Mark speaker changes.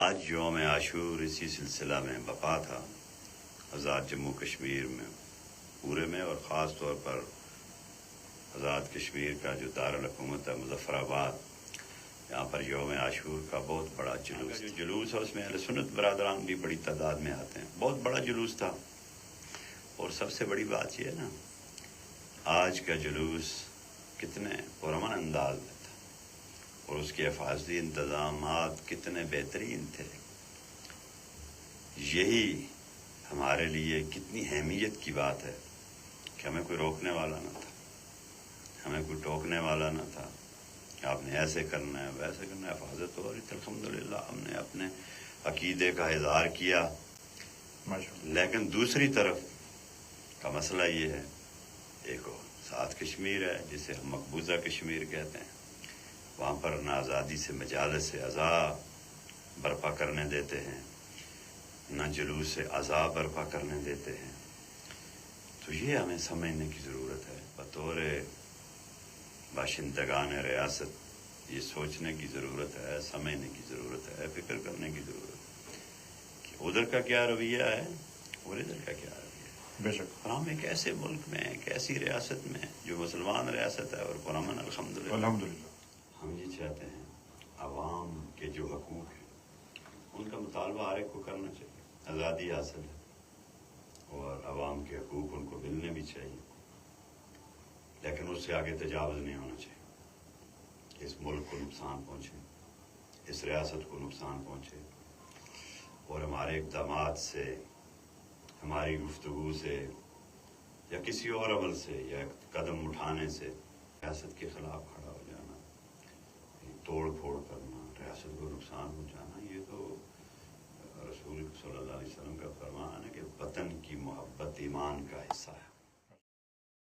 Speaker 1: آج یوم عاشور اسی سلسلہ میں بپا تھا آزاد جموں کشمیر میں پورے میں، اور خاص طور پر آزاد کشمیر کا جو دارالحکومت ہے مظفر آباد، یہاں پر یوم عاشور کا بہت بڑا جلوس ہے۔ اس میں اہل سنت برادران بھی بڑی تعداد میں آتے ہیں، بہت بڑا جلوس تھا۔ اور سب سے بڑی بات یہ ہے نا، آج کا جلوس کتنے پرامن انداز میں تھا، اور اس کے حفاظتی انتظامات کتنے بہترین تھے۔ یہی ہمارے لیے کتنی اہمیت کی بات ہے کہ ہمیں کوئی روکنے والا نہ تھا، ہمیں کوئی ٹوکنے والا نہ تھا کہ آپ نے ایسے کرنا ہے ویسے کرنا ہے۔ حفاظت ہو رہی تھی الحمدللہ، ہم نے اپنے عقیدے کا اظہار کیا۔ لیکن دوسری طرف کا مسئلہ یہ ہے، ایک ساتھ کشمیر ہے جسے ہم مقبوضہ کشمیر کہتے ہیں، وہاں پر نہ آزادی سے مجالس سے عزا برپا کرنے دیتے ہیں، نہ جلوس سے عزا برپا کرنے دیتے ہیں۔ تو یہ ہمیں سمجھنے کی ضرورت ہے، بطور باشندگان ریاست یہ سوچنے کی ضرورت ہے، سمجھنے کی ضرورت ہے، فکر کرنے کی ضرورت ہے کہ ادھر کا کیا رویہ ہے اور ادھر کا کیا رویہ ہے۔
Speaker 2: بے شک،
Speaker 1: اور ہم ایک ایسے ملک میں، ایک ایسی ریاست میں جو مسلمان ریاست ہے اور پرامن الحمدللہ، ہم یہ چاہتے ہیں عوام کے جو حقوق ہیں ان کا مطالبہ ہر ایک کو کرنا چاہیے، آزادی حاصل ہے اور عوام کے حقوق ان کو ملنے بھی چاہیے، لیکن اس سے آگے تجاوز نہیں ہونا چاہیے۔ اس ملک کو نقصان پہنچے، اس ریاست کو نقصان پہنچے، اور ہمارے اقدامات سے، ہماری گفتگو سے، یا کسی اور عمل سے یا قدم اٹھانے سے ریاست کے خلاف کھڑا ہو جانا، توڑ پھوڑ کرنا، ریاست کو نقصان پہنچانا، یہ تو رسول صلی اللہ علیہ وسلم کا فرمان ہے کہ وطن کی محبت ایمان کا حصہ ہے۔